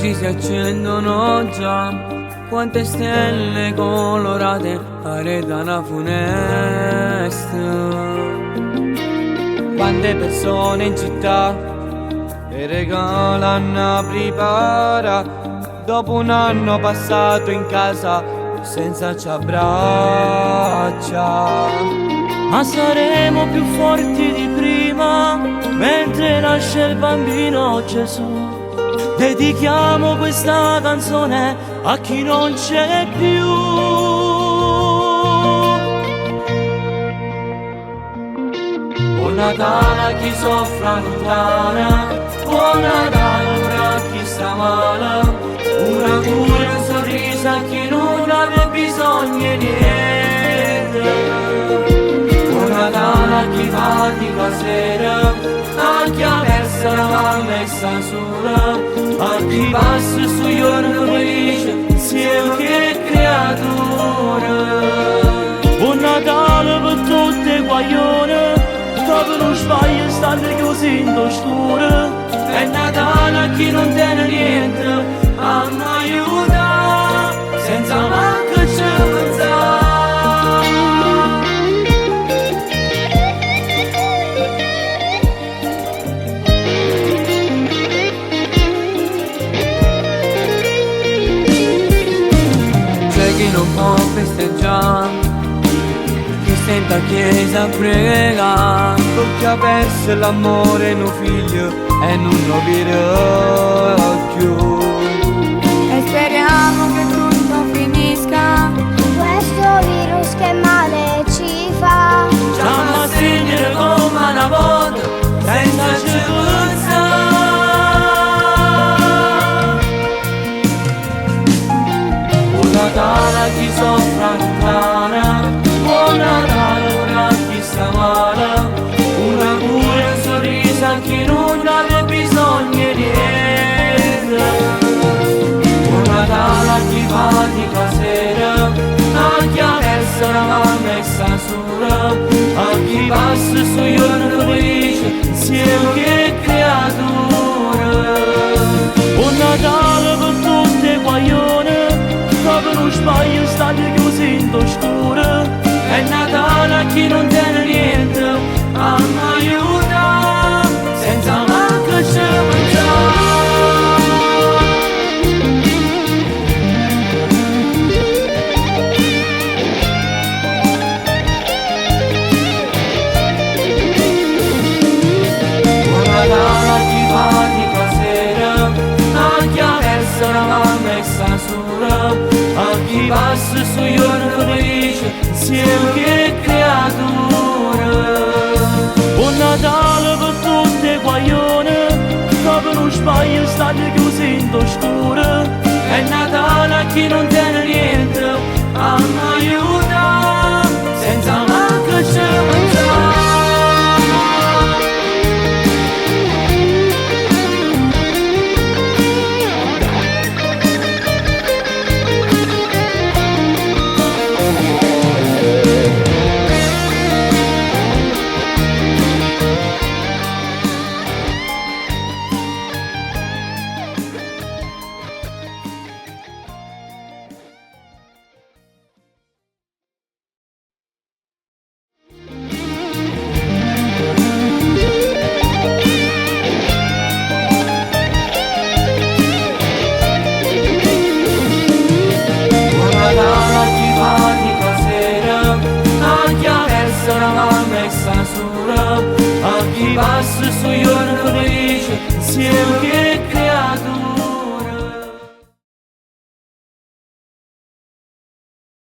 luci si accendono già, quante stelle colorate arredano la finestra. Quante persone in città e regalano prepara, dopo un anno passato in casa senza ci abbraccia. Ma saremo più forti di prima, mentre nasce il bambino Gesù. Dedichiamo questa canzone a chi non c'è più. Buon Natale a chi soffre lontana, buon Natale a chi sta male, una cura, un sorriso a chi non aveva bisogno di niente. Buon Natale a chi fatica sera, a chi ha perso la mamma e sta sola, a chi passa su giorno felice insieme che creatura. Buon Natale per tutte le guaglione che non sbaglia stanno chiusi in oscura. È Natale a chi non tiene niente, a mi aiuta senza manco ci pensare. Non può festeggiare, chi senta chiesa prega, perché ha perso l'amore in un figlio e non lo dirà più. E speriamo che tutto finisca, questo virus che male ci fa. Stiamo a stringere come una volta, senza ci pensare. Buon Natale a chi soffre lontana, buon Natale a chi sta male, una cura e un sorriso a chi non aveva bisogno di niente. Buon Natale a chi fatica sera, a chi ha perso la mamma e sta sola, a chi passa su giorno felice insieme che creatura. Buon Natale per tutte le guaglione che non sbaglia stanno chiusi in oscura. È Natale a chi non tiene niente, a mi aiuta senza manco ci pensare. Buon Natale a chi fatica sera, a chi ha perso la mamma e sta sola, a chi passa su giorno felice insieme che creatura. Buon Natale per tutte le guaglione che non sbaglia stanno chiusi in oscura. È Natale a chi non tiene niente, a mi aiuta senza manco ci pensare. A chi passa su giorno felice insieme che